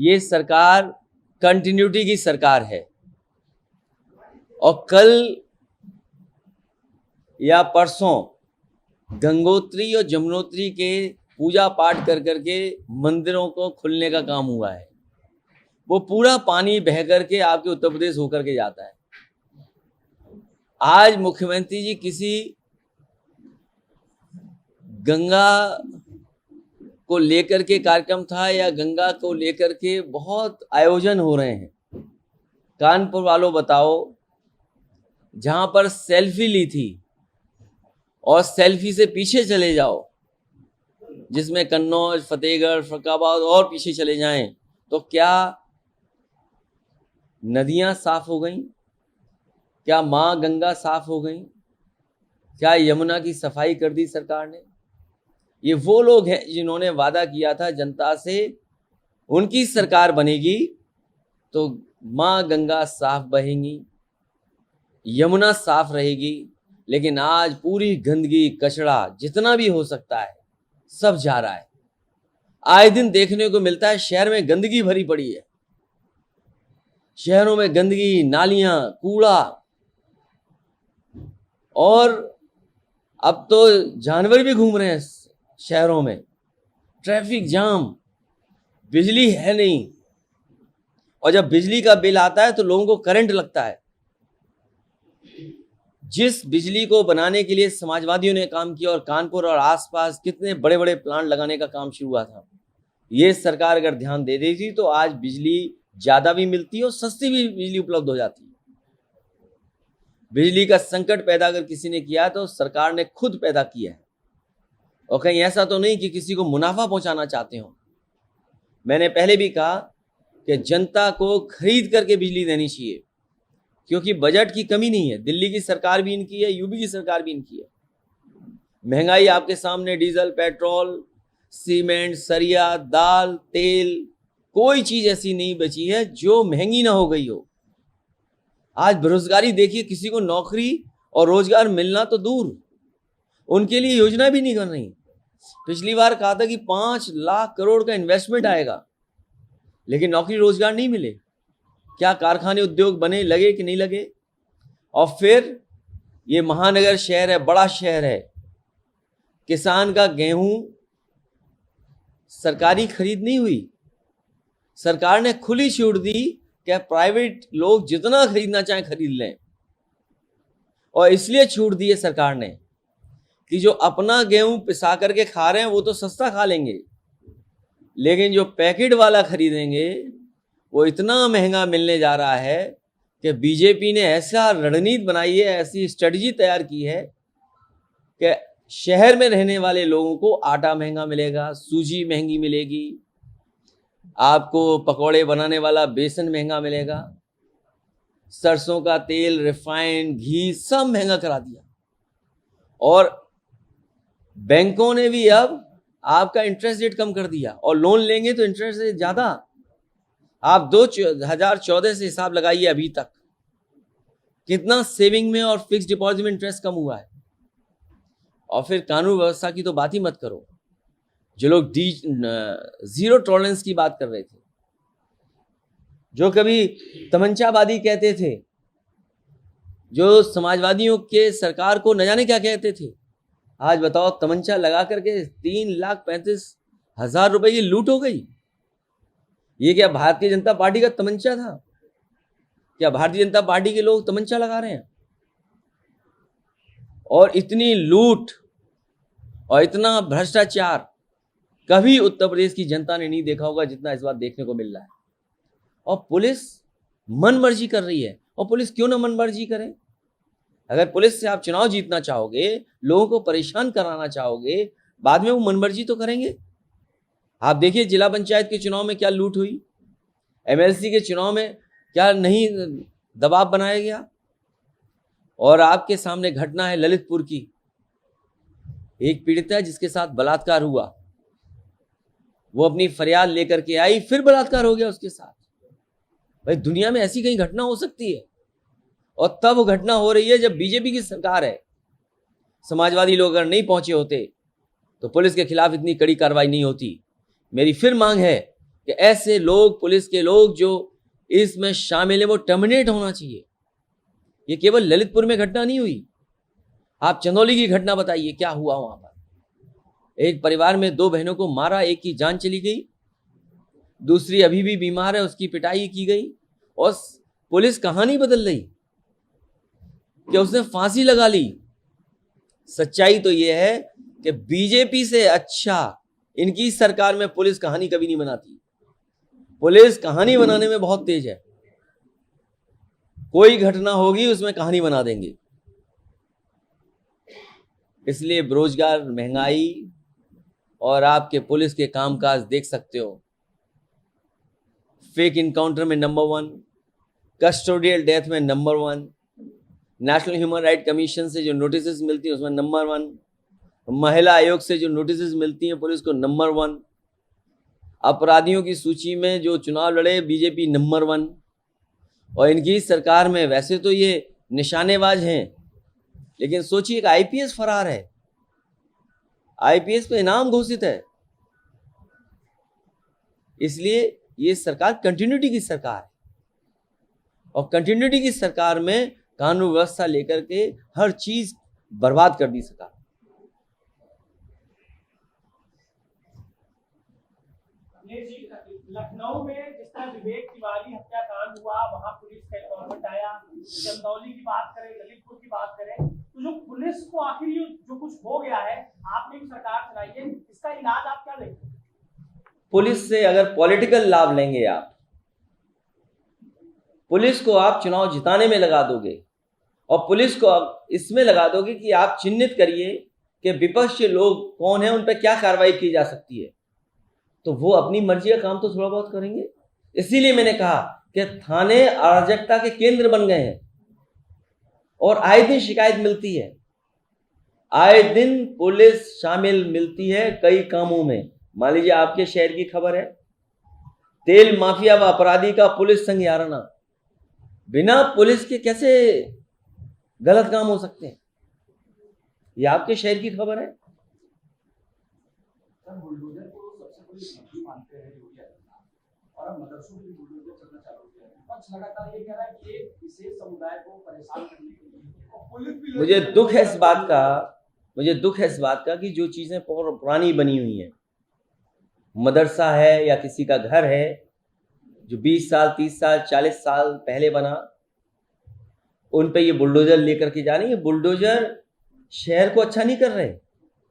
ये सरकार कंटिन्यूटी की सरकार है और कल या परसों गंगोत्री और जमुनोत्री के पूजा पाठ कर करके मंदिरों को खुलने का काम हुआ है। वो पूरा पानी बह करके आपके उत्तर प्रदेश होकर के जाता है। आज मुख्यमंत्री जी किसी गंगा को लेकर के कार्यक्रम था या गंगा को लेकर के बहुत आयोजन हो रहे हैं। कानपुर वालों बताओ, जहां पर सेल्फी ली थी और सेल्फी से पीछे चले जाओ, जिसमें कन्नौज, फतेहगढ़, फरुखाबाद और पीछे चले जाएं, तो क्या नदियां साफ हो गई? क्या माँ गंगा साफ हो गई? क्या यमुना की सफाई कर दी सरकार ने? ये वो लोग हैं जिन्होंने वादा किया था जनता से, उनकी सरकार बनेगी तो माँ गंगा साफ बहेंगी, यमुना साफ रहेगी। लेकिन आज पूरी गंदगी, कचरा जितना भी हो सकता है सब जा रहा है। आए दिन देखने को मिलता है शहर में गंदगी भरी पड़ी है। शहरों में गंदगी, नालियां, कूड़ा, और अब तो जानवर भी घूम रहे हैं शहरों में। ट्रैफिक जाम, बिजली है नहीं, और जब बिजली का बिल आता है तो लोगों को करंट लगता है। जिस बिजली को बनाने के लिए समाजवादियों ने काम किया और कानपुर और आसपास कितने बड़े बड़े प्लांट लगाने का काम शुरू हुआ था, ये सरकार अगर ध्यान दे देती तो आज बिजली ज्यादा भी मिलती और सस्ती भी बिजली उपलब्ध हो जाती। बिजली का संकट पैदा अगर किसी ने किया तो सरकार ने खुद पैदा किया है, और कहीं ऐसा तो नहीं कि किसी को मुनाफा पहुंचाना चाहते हो। मैंने पहले भी कहा कि जनता को खरीद करके बिजली देनी चाहिए, क्योंकि बजट की कमी नहीं है। दिल्ली की सरकार भी इनकी है, यूपी की सरकार भी इनकी है। महंगाई आपके सामने, डीजल, पेट्रोल, सीमेंट, सरिया, दाल, तेल, कोई चीज ऐसी नहीं बची है जो महंगी ना हो गई हो। आज बेरोजगारी देखिए, किसी को नौकरी और रोजगार मिलना तो दूर, उनके लिए योजना भी नहीं कर रही। पिछली बार कहा था कि 5 लाख करोड़ का इन्वेस्टमेंट आएगा, लेकिन नौकरी रोजगार नहीं मिले। क्या कारखाने, उद्योग बने, लगे कि नहीं लगे? और फिर ये महानगर शहर है, बड़ा शहर है, किसान का गेहूं सरकारी खरीद नहीं हुई। सरकार ने खुली छूट दी कि प्राइवेट लोग जितना खरीदना चाहें खरीद लें, और इसलिए छूट दी है सरकार ने कि जो अपना गेहूं पिसा करके खा रहे हैं वो तो सस्ता खा लेंगे, लेकिन जो पैकेट वाला खरीदेंगे वो इतना महंगा मिलने जा रहा है कि बीजेपी ने ऐसा रणनीति बनाई है, ऐसी स्ट्रेटजी तैयार की है कि शहर में रहने वाले लोगों को आटा महंगा मिलेगा, सूजी महंगी मिलेगी, आपको पकौड़े बनाने वाला बेसन महंगा मिलेगा, सरसों का तेल, रिफाइंड, घी सब महंगा करा दिया। और बैंकों ने भी अब आपका इंटरेस्ट रेट कम कर दिया, और लोन लेंगे तो इंटरेस्ट रेट ज्यादा। आप 2014 से हिसाब लगाइए अभी तक कितना सेविंग में और फिक्स डिपॉजिट में इंटरेस्ट कम हुआ है। और फिर कानून व्यवस्था की तो बात ही मत करो। जो लोग जीरो टॉलरेंस की बात कर रहे थे, जो कभी तमंचावादी कहते थे, जो समाजवादियों के सरकार को न जाने क्या कहते थे, आज बताओ तमंचा लगा करके 3,35,000 रुपए की लूट हो गई। ये क्या भारतीय जनता पार्टी का तमंचा था? क्या भारतीय जनता पार्टी के लोग तमंचा लगा रहे हैं? और इतनी लूट और इतना भ्रष्टाचार कभी उत्तर प्रदेश की जनता ने नहीं देखा होगा जितना इस बार देखने को मिल रहा है। और पुलिस मन मर्जी कर रही है। और पुलिस क्यों ना मन मर्जी करे? अगर पुलिस से आप चुनाव जीतना चाहोगे, लोगों को परेशान कराना चाहोगे, बाद में वो मन मर्जी तो करेंगे। आप देखिए जिला पंचायत के चुनाव में क्या लूट हुई, एमएलसी के चुनाव में क्या नहीं दबाव बनाया गया। और आपके सामने घटना है ललितपुर की, एक पीड़िता है जिसके साथ बलात्कार हुआ, वो अपनी फरियाद लेकर के आई, फिर बलात्कार हो गया उसके साथ। भाई दुनिया में ऐसी कहीं घटना हो सकती है? और तब वो घटना हो रही है जब बीजेपी की सरकार है। समाजवादी लोग अगर नहीं पहुंचे होते तो पुलिस के खिलाफ इतनी कड़ी कार्रवाई नहीं होती। मेरी फिर मांग है कि कि ऐसे लोग, पुलिस के लोग जो इसमें शामिल है, वो टर्मिनेट होना चाहिए। ये केवल ललितपुर में घटना नहीं हुई, आप चंदौली की घटना बताइए, क्या हुआ वहां पर। एक परिवार में 2 बहनों को मारा, एक की जान चली गई, दूसरी अभी भी बीमार है, उसकी पिटाई की गई, और पुलिस कहानी बदल रही कि उसने फांसी लगा ली। सच्चाई तो यह है कि बीजेपी से अच्छा इनकी सरकार में पुलिस कहानी कभी नहीं बनाती। पुलिस कहानी बनाने में बहुत तेज है, कोई घटना होगी उसमें कहानी बना देंगे। इसलिए बेरोजगार, महंगाई और आपके पुलिस के कामकाज देख सकते हो। फेक इनकाउंटर में नंबर 1, कस्टोडियल डेथ में number 1, national human right commission से जो नोटिस मिलती है उसमें नंबर 1, महिला आयोग से जो नोटिस मिलती हैं पुलिस को नंबर 1, अपराधियों की सूची में जो चुनाव लड़े बीजेपी नंबर 1। और इनकी सरकार में वैसे तो ये निशानेबाज हैं, लेकिन सोचिए एक आईपीएस फरार है, आईपीएस पे इनाम घोषित है। इसलिए ये सरकार कंटिन्यूटी की सरकार है, और कंटिन्यूटी की सरकार में कानून व्यवस्था लेकर के हर चीज बर्बाद कर दी सरकार। लखनऊ में जिस तरह विवेक तिवारी हत्याकांड हुआ, वहां पुलिस का इन्वॉल्वमेंट आया, चंदौली की बात करें, ललितपुर की बात करें, तो जो पुलिस को आखिर ये जो कुछ हो गया है, आपने भी सरकार चलाई है, इसका इलाज आप क्या देखते हैं? पुलिस से अगर पॉलिटिकल लाभ लेंगे आप, पुलिस को आप चुनाव जिताने में लगा दोगे और पुलिस को आप इसमें लगा दोगे कि आप चिन्हित करिए कि विपक्ष के लोग कौन है, उन पर क्या कार्रवाई की जा सकती है, तो वो अपनी मर्जी का काम तो थोड़ा बहुत करेंगे। इसीलिए मैंने कहा कि थाने अराजकता के केंद्र बन गए हैं और आए दिन शिकायत मिलती है, आए दिन पुलिस शामिल मिलती है कई कामों में। मान लीजिए आपके शहर की खबर है, तेल माफिया व अपराधी का पुलिस संज्ञाना, बिना पुलिस के कैसे गलत काम हो सकते हैं, ये आपके शहर की खबर है। बुलडोजर को सबसे बड़ी शक्ति मानते हैं योगी आदित्यनाथ, और अब मदरसों में बुलडोजर चलना चालू किया है। विपक्ष लगातार ये कह रहा है कि एक विशेष समुदाय को परेशान करने के लिए मुझे दुख है इस बात का कि जो चीजें पुरानी बनी हुई हैं, मदरसा है या किसी का घर है जो 20 साल 30 साल 40 साल पहले बना, उन पे ये बुलडोजर लेकर के जा रही है। बुलडोजर शहर को अच्छा नहीं कर रहे,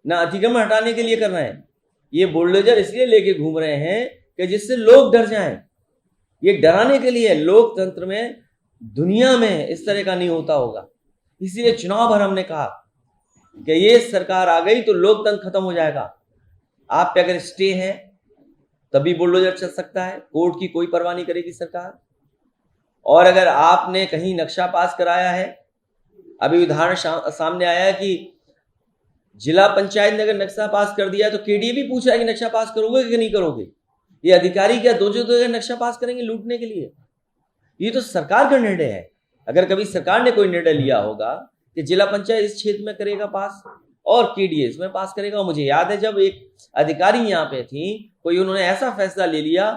ना अतिक्रमण हटाने के लिए कर रहे हैं, ये बुलडोजर इसलिए लेके घूम रहे हैं कि जिससे लोग डर जाएं। ये डराने के लिए, लोकतंत्र में, दुनिया में इस तरह का नहीं होता होगा। इसलिए चुनाव भर हमने कहा कि ये सरकार आ गई तो लोकतंत्र खत्म हो जाएगा। आप पे अगर स्टे है तभी बुलडोजर चल सकता है, कोर्ट की कोई परवाह नहीं करेगी सरकार। और अगर आपने कहीं नक्शा पास कराया है, अभी उदाहरण सामने आया है कि जिला पंचायत ने अगर नक्शा पास कर दिया है तो केडीए भी पूछ रहा है कि नक्शा पास करोगे कि नहीं करोगे। ये अधिकारी क्या दो नक्शा पास करेंगे लूटने के लिए? ये तो सरकार का निर्णय है। अगर कभी सरकार ने कोई निर्णय लिया होगा कि जिला पंचायत इस क्षेत्र में करेगा पास और केडीए इसमें पास करेगा। मुझे याद है जब एक अधिकारी यहाँ पे थी, कोई उन्होंने ऐसा फैसला ले लिया,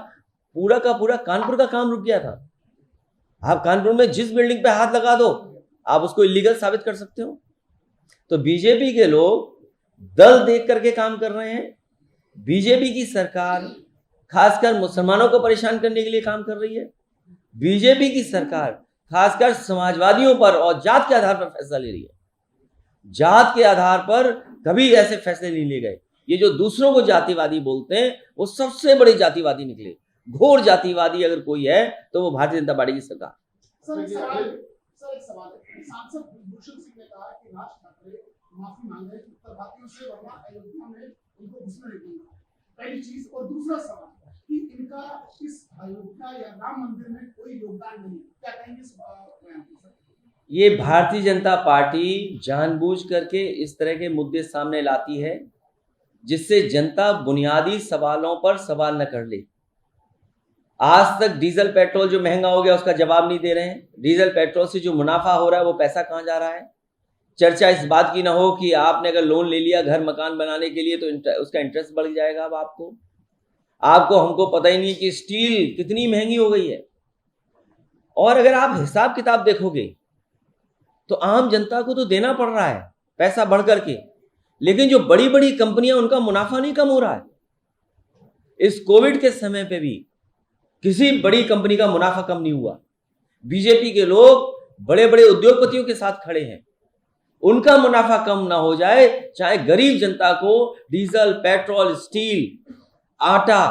पूरा का पूरा कानपुर का काम रुक गया था। आप कानपुर में जिस बिल्डिंग पे हाथ लगा दो आप उसको इलीगल साबित कर सकते हो। तो बीजेपी के लोग दल देख करके काम कर रहे हैं। बीजेपी की सरकार खासकर मुसलमानों को परेशान करने के लिए काम कर रही है। बीजेपी की सरकार खासकर समाजवादियों पर और जात के आधार पर फैसला ले रही है। जात के आधार पर कभी ऐसे फैसले नहीं लिए गए। ये जो दूसरों को जातिवादी बोलते हैं वो सबसे बड़े जातिवादी निकले। घोर जातिवादी अगर कोई है तो वो भारतीय जनता पार्टी की सरकार। सर एक सवाल है। सांसद भूषण सिंह ने कहा कि राज ठाकरे माफी मांगे उत्तर भारतीयों से, वरना अयोध्या में उनको घुसने नहीं दूंगा। पहली चीज। और दूसरा सवाल कि इनका इस अयोध्या या राम मंदिर में कोई योगदान नहीं, क्या कहेंगे इस बयान पर? ये भारतीय जनता पार्टी जानबूझ करके इस तरह के मुद्दे सामने लाती है जिससे जनता बुनियादी सवालों पर सवाल न कर ले। आज तक डीजल पेट्रोल जो महंगा हो गया उसका जवाब नहीं दे रहे हैं। डीजल पेट्रोल से जो मुनाफा हो रहा है वो पैसा कहाँ जा रहा है। चर्चा इस बात की ना हो कि आपने अगर लोन ले लिया घर मकान बनाने के लिए तो उसका इंटरेस्ट बढ़ जाएगा। अब आपको आपको हमको पता ही नहीं कि स्टील कितनी महंगी हो गई है। और अगर आप हिसाब किताब देखोगे तो आम जनता को तो देना पड़ रहा है पैसा बढ़ करके, लेकिन जो बड़ी बड़ी कंपनियां उनका मुनाफा नहीं कम हो रहा है। इस कोविड के समय पे भी किसी बड़ी कंपनी का मुनाफा कम नहीं हुआ। बीजेपी के लोग बड़े बड़े उद्योगपतियों के साथ खड़े हैं, उनका मुनाफा कम ना हो जाए, चाहे गरीब जनता को डीजल, पेट्रोल, स्टील, आटा,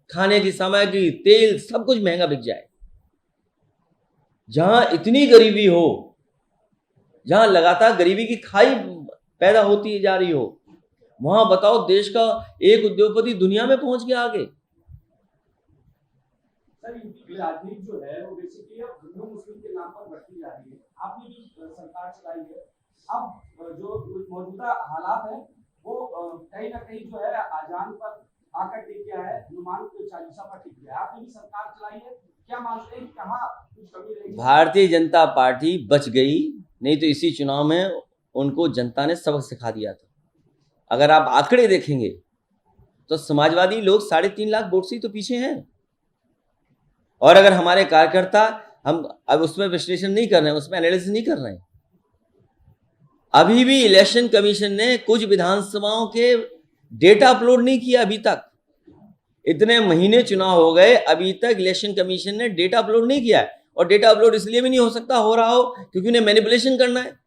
खाने की सामग्री, तेल सब कुछ महंगा बिक जाए। जहां इतनी गरीबी हो, जहां लगातार गरीबी की खाई पैदा होती जा रही हो, वहां बताओ देश का एक उद्योगपति दुनिया में पहुंच गया आगे। सर, यूपी की राजनीति जो है वो बेसिकली अब हिंदू मुस्लिम के नाम पर बढ़ती जा रही है। आपने भी सरकार चलाई है, अब जो मौजूदा हालात है वो कहीं ना कहीं जो है आजान पर आकर टिक गया है, हनुमान को चालीसा पर टिक गया है। आपने भी सरकार चलाई है, क्या मानते हैं कहाँ कुछ कमी रही? भारतीय जनता पार्टी बच गई, नहीं तो इसी चुनाव में उनको जनता ने सबक सिखा दिया था। अगर आप आंकड़े देखेंगे तो समाजवादी लोग 3.5 लाख वोट से तो पीछे हैं। और अगर हमारे कार्यकर्ता, हम अब उसमें विश्लेषण नहीं कर रहे हैं, उसमें एनालिसिस नहीं कर रहे हैं, अभी भी इलेक्शन कमीशन ने कुछ विधानसभाओं के डेटा अपलोड नहीं किया अभी तक। इतने महीने चुनाव हो गए, अभी तक इलेक्शन कमीशन ने डेटा अपलोड नहीं किया है। और डेटा अपलोड इसलिए भी नहीं हो सकता, हो रहा हो क्योंकि उन्हें मैनिपुलेशन करना है।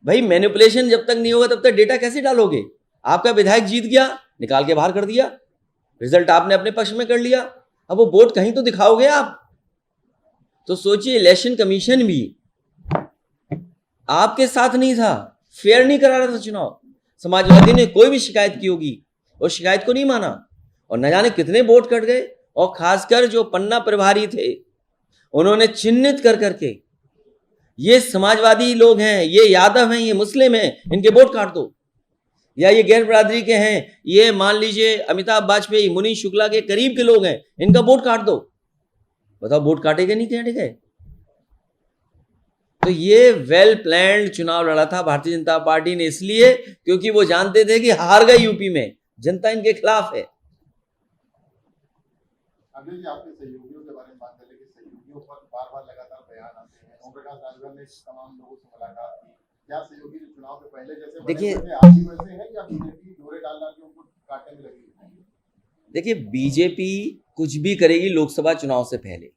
भाई मैनिपुलेशन जब तक नहीं होगा तब तक डेटा कैसे डालोगे? आपका विधायक जीत गया, निकाल के बाहर कर दिया, रिजल्ट आपने अपने पक्ष में कर लिया, अब वो वोट कहीं तो दिखाओगे आप। तो सोचिए, इलेक्शन कमीशन भी आपके साथ नहीं था, फेयर नहीं करा रहा था चुनाव। समाजवादी ने कोई भी शिकायत की होगी, और शिकायत को नहीं माना, और न जाने कितने वोट कट गए। और खासकर जो पन्ना प्रभारी थे, उन्होंने चिन्हित कर करके, ये समाजवादी लोग हैं, ये यादव हैं, ये मुस्लिम हैं, इनके वोट काट दो, या ये गैर बरादरी के हैं, ये मान लीजिए अमिताभ वाजपेयी, मुनीष शुक्ला के करीब के लोग हैं, इनका वोट काट दो। बताओ वोट काटेगा नहीं काटेगा? तो ये वेल प्लान्ड चुनाव लड़ा था भारतीय जनता पार्टी ने, इसलिए क्योंकि वो जानते थे कि हार गए यूपी में, जनता इनके खिलाफ है। अभी जी आपके सहयोगियों के बारे में बात करें कि सहयोगियों पर बार-बार लगातार बयान आते हैं। ओम प्रकाश राजभर ने तमाम लोगों से मुलाकात की। क्या सहयोगी जो चुनाव के पहले जैसे देखिए, आज ही वैसे हैं या बीजेपी डोरे डाल के उनको काटने में लगी है? देखिए, बीजेपी कुछ भी करेगी लोकसभा चुनाव से पहले।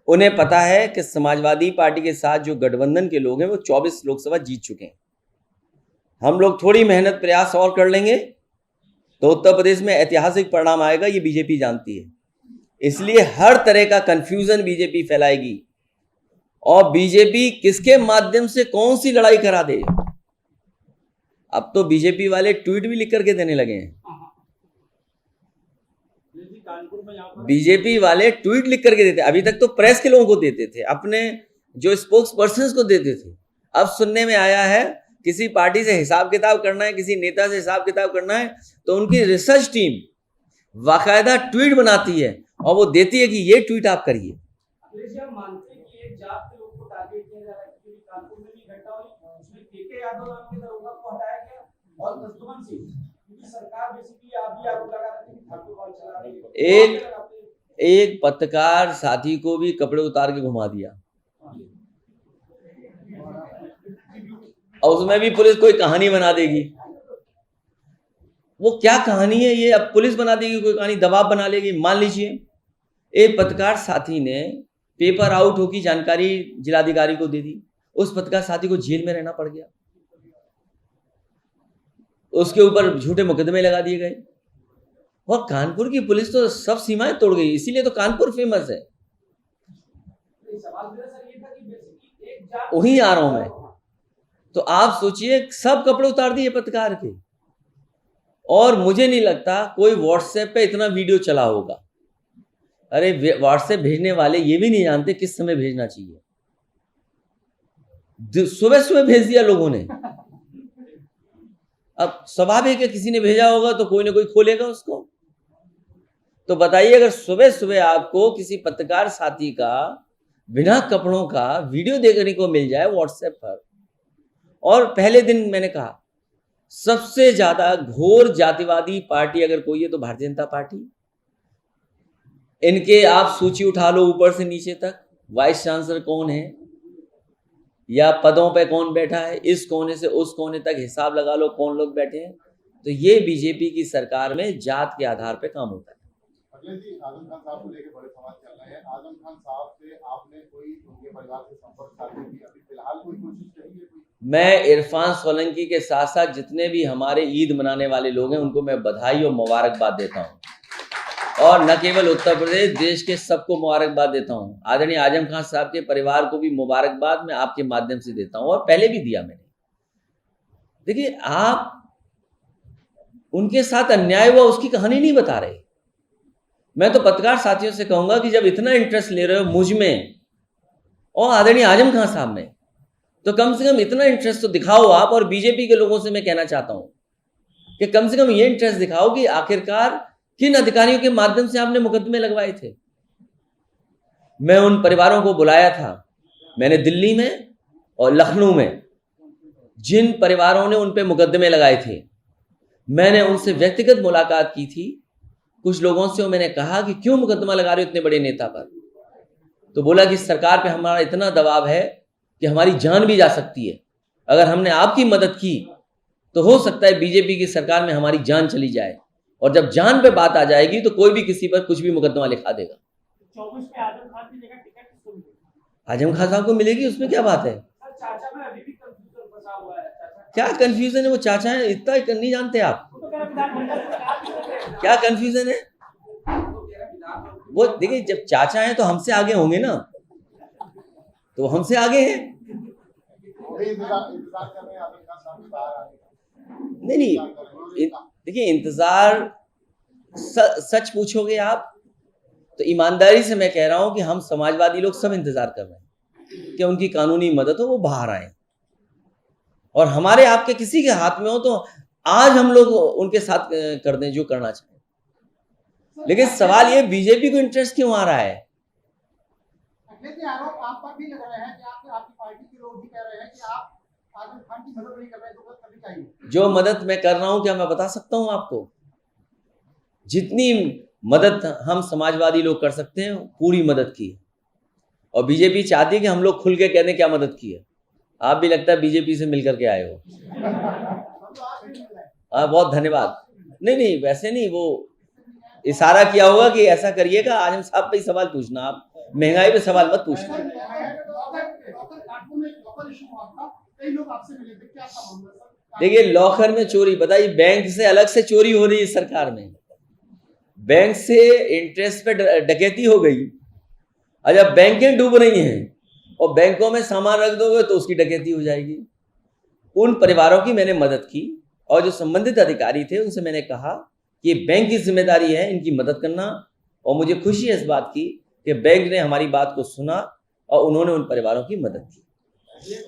उन्हें पता है कि समाजवादी पार्टी के साथ जो गठबंधन के लोग हैं वो 24 लोकसभा जीत चुके हैं। हम लोग थोड़ी मेहनत प्रयास और कर लेंगे तो उत्तर प्रदेश में ऐतिहासिक परिणाम आएगा, ये बीजेपी जानती है। इसलिए हर तरह का कंफ्यूजन बीजेपी फैलाएगी, और बीजेपी किसके माध्यम से कौन सी लड़ाई करा दे। अब तो बीजेपी वाले ट्वीट भी लिख करके देने लगे हैं। बीजेपी वाले ट्वीट लिख करके देते, अभी तक तो प्रेस के लोगों को देते थे, अपने जो स्पोक्स पर्सन को देते थे। अब सुनने में आया है किसी पार्टी से हिसाब किताब करना है, किसी नेता से हिसाब किताब करना है, तो उनकी रिसर्च टीम बाकायदा ट्वीट बनाती है और वो देती है कि ये ट्वीट आप करिए। अखिलेश जी, आप मानते हैं कि एक जात के लोग को टारगेट किया जा रहा है? क्योंकि कानपुर में भी घटना हुई, उसमें के यादव नाम के दरोगा को हटाया गया और कस्तूरबा सिंह, क्योंकि सरकार बेसिकली आप भी आरोप लगा रहे थे कि ठाकुरवाल चला रही है। एक पत्रकार साथी को भी कपड़े उतार के घुमा दिया, और उसमें भी पुलिस कोई कहानी बना देगी। वो क्या कहानी है ये? अब पुलिस बना देगी कोई कहानी, दबाव बना लेगी। मान लीजिए एक पत्रकार साथी ने पेपर आउट हो की जानकारी जिलाधिकारी को दे दी, उस पत्रकार साथी को जेल में रहना पड़ गया, उसके ऊपर झूठे मुकदमे लगा दिए गए। और कानपुर की पुलिस तो सब सीमाएं तोड़ गई, इसीलिए तो कानपुर फेमस है। वहीं आ रहा हूं मैं। तो आप सोचिए, सब कपड़े उतार दिए पत्रकार के, और मुझे नहीं लगता कोई व्हाट्सएप पे इतना वीडियो चला होगा। अरे व्हाट्सएप भेजने वाले ये भी नहीं जानते किस समय भेजना चाहिए, सुबह सुबह भेज दिया लोगों ने। अब स्वाभाविक है किसी ने भेजा होगा तो कोई ना कोई खोलेगा उसको। तो बताइए, अगर सुबह सुबह आपको किसी पत्रकार साथी का बिना कपड़ों का वीडियो देखने को मिल जाए व्हाट्सएप पर, और पहले दिन मैंने कहा सबसे ज्यादा घोर जातिवादी पार्टी अगर कोई है तो भारतीय जनता पार्टी। इनके आप सूची उठा लो ऊपर से नीचे तक, वाइस चांसलर कौन है या पदों पे कौन बैठा है, इस कोने से उस कोने तक हिसाब लगा लो कौन लोग बैठे हैं। तो ये बीजेपी की सरकार में जात के आधार पे काम होता है। अखिलेश जी, आजम खान साहब को लेकर बड़े सवाल चल रहे हैं। आजम खान साहब से आपने कोई उनके परिवार से संपर्क साधने की अभी फिलहाल कोई कोशिश करी है? मैं इरफान सोलंकी के साथ साथ जितने भी हमारे ईद मनाने वाले लोग हैं उनको मैं बधाई और मुबारकबाद देता हूं, और न केवल उत्तर प्रदेश, देश के सबको मुबारकबाद देता हूं। आदरणीय आजम खान साहब के परिवार को भी मुबारकबाद मैं आपके माध्यम से देता हूं, और पहले भी दिया मैंने। देखिए, आप उनके साथ अन्याय हुआ उसकी कहानी नहीं बता रहे। मैं तो पत्रकार साथियों से कहूंगा कि जब इतना इंटरेस्ट ले रहे हो मुझ में और आदरणीय आजम खान साहब में, तो कम से कम इतना इंटरेस्ट तो दिखाओ आप। और बीजेपी के लोगों से मैं कहना चाहता हूं कि कम से कम ये इंटरेस्ट दिखाओ कि आखिरकार किन अधिकारियों के माध्यम से आपने मुकदमे लगवाए थे। मैं उन परिवारों को बुलाया था, मैंने दिल्ली में और लखनऊ में जिन परिवारों ने उन पे मुकदमे लगाए थे, मैंने उनसे व्यक्तिगत मुलाकात की थी कुछ लोगों से, और मैंने कहा कि क्यों मुकदमा लगा रहे हो इतने बड़े नेता पर। तो बोला कि सरकार पे हमारा इतना दबाव है कि हमारी जान भी जा सकती है। अगर हमने आपकी मदद की तो हो सकता है बीजेपी की सरकार में हमारी जान चली जाए, और जब जान पे बात आ जाएगी तो कोई भी किसी पर कुछ भी मुकदमा लिखा देगा। 24 में आजम खान की जगह टिकट किसको मिलेगी? आजम खान साहब को मिलेगी, उसमें क्या बात है? सर, चाचा में अभी भी कंफ्यूजन फंसा हुआ है। चाचा क्या कंफ्यूजन है? वो चाचा है, इतना नहीं जानते आप? वो तो कह रहा विधानमंडल सरकार क्या कंफ्यूजन है? वो देखिए, जब चाचा हैं तो हमसे आगे होंगे ना, तो हमसे आगे हैं। अभी इंतजार कर रहे हैं आजम खान साहब के बाहर आने का। नहीं, देखिए, इंतजार सच पूछोगे आप तो ईमानदारी से मैं कह रहा हूं कि हम समाजवादी लोग सब इंतजार कर रहे हैं कि उनकी कानूनी मदद हो, वो बाहर आए, और हमारे आपके किसी के हाथ में हो तो आज हम लोग उनके साथ कर दें जो करना चाहें। लेकिन सवाल ये, बीजेपी को इंटरेस्ट क्यों आ रहा है? अखिलेश, आरोप आप पर भी लग रहे हैं कि आपकी पार्टी के लोग भी कह रहे हैं कि आप आजम खान की मदद नहीं कर रहे, जो मदद करनी चाहिए। जो मदद मैं कर रहा हूं, क्या मैं बता सकता हूं आपको? जितनी मदद हम समाजवादी लोग कर सकते हैं पूरी मदद की, और बीजेपी चाहती है कि हम लोग खुल के कह दें क्या मदद की है। आप भी लगता है बीजेपी से मिलकर के आए हो। बहुत धन्यवाद। नहीं, वैसे नहीं, वो इशारा किया होगा कि ऐसा करिएगा, आजम साहब पे ही सवाल पूछना, आप महंगाई पे सवाल मत पूछना। देखिए, लॉकर में चोरी, बताइए, बैंक से अलग से चोरी हो रही है सरकार में, बैंक से इंटरेस्ट पे डकैती हो गई। और जब बैंकें डूब रही हैं और बैंकों में सामान रख दोगे तो उसकी डकैती हो जाएगी। उन परिवारों की मैंने मदद की, और जो संबंधित अधिकारी थे उनसे मैंने कहा कि बैंक की जिम्मेदारी है इनकी मदद करना, और मुझे खुशी है इस बात की कि बैंक ने हमारी बात को सुना और उन्होंने उन परिवारों की मदद की।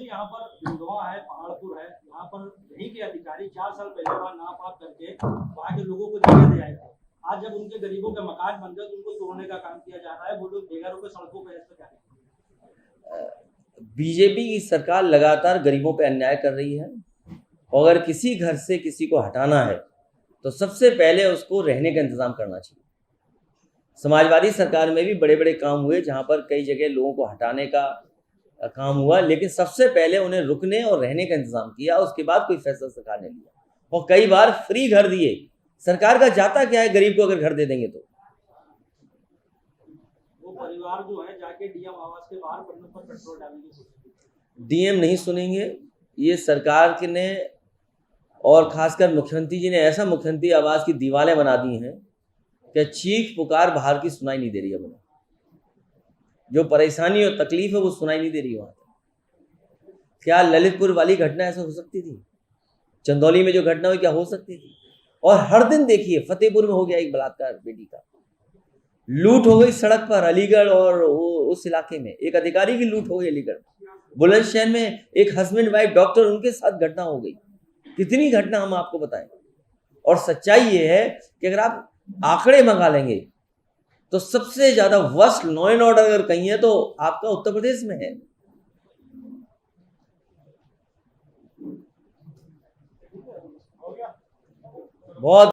यहाँ पर बिंदवा है, पहाड़पुर है, यहाँ पर यहीं के अधिकारी 4 साल पहले वहाँ नाप आप करके वहाँ के लोगों को जगह दे आए थे। आज जब उनके गरीबों के मकान बन गए तो उनको तोड़ने का काम किया जा रहा है। वो लोग बेघरों पे सड़कों पे ऐसे क्या है? बीजेपी की सरकार लगातार गरीबों पे अन्याय कर रही है, और अगर किसी घर से किसी को हटाना है तो सबसे पहले उसको रहने का इंतजाम करना चाहिए। समाजवादी सरकार में भी बड़े बड़े काम हुए जहां पर कई जगह लोगों को हटाने का काम हुआ, लेकिन सबसे पहले उन्हें रुकने और रहने का इंतजाम किया, उसके बाद कोई फैसला सरकार ने लिया, और कई बार फ्री घर दिए। सरकार का जाता क्या है गरीब को अगर घर दे देंगे तो? वो परिवार जो है जाके डीएम आवास के बाहर पन्नों पर पेट्रोल डालने की कोशिश की। डीएम नहीं सुनेंगे, ये सरकार के ने और खासकर मुख्यमंत्री जी ने ऐसा मुख्यमंत्री आवास की दीवारें बना दी हैं कि चीख पुकार बाहर की सुनाई नहीं दे रही है। उन्हें जो परेशानी और तकलीफ है वो सुनाई नहीं दे रही वहां। क्या ललितपुर वाली घटना ऐसा हो सकती थी? चंदौली में जो घटना हुई क्या हो सकती थी? और हर दिन देखिए, फतेहपुर में हो गया एक बलात्कार, बेटी का लूट हो गई सड़क पर, अलीगढ़ और उस इलाके में एक अधिकारी की लूट हो गई अलीगढ़। बुलंदशहर में एक हस्बैंड वाइफ डॉक्टर, उनके साथ घटना हो गई। कितनी घटना हम आपको बताएं। और सच्चाई ये है कि अगर आप आंकड़े मंगा लेंगे तो सबसे ज्यादा वर्स्ट लॉ एंड ऑर्डर अगर कहीं है तो आपका उत्तर प्रदेश में है। बहुत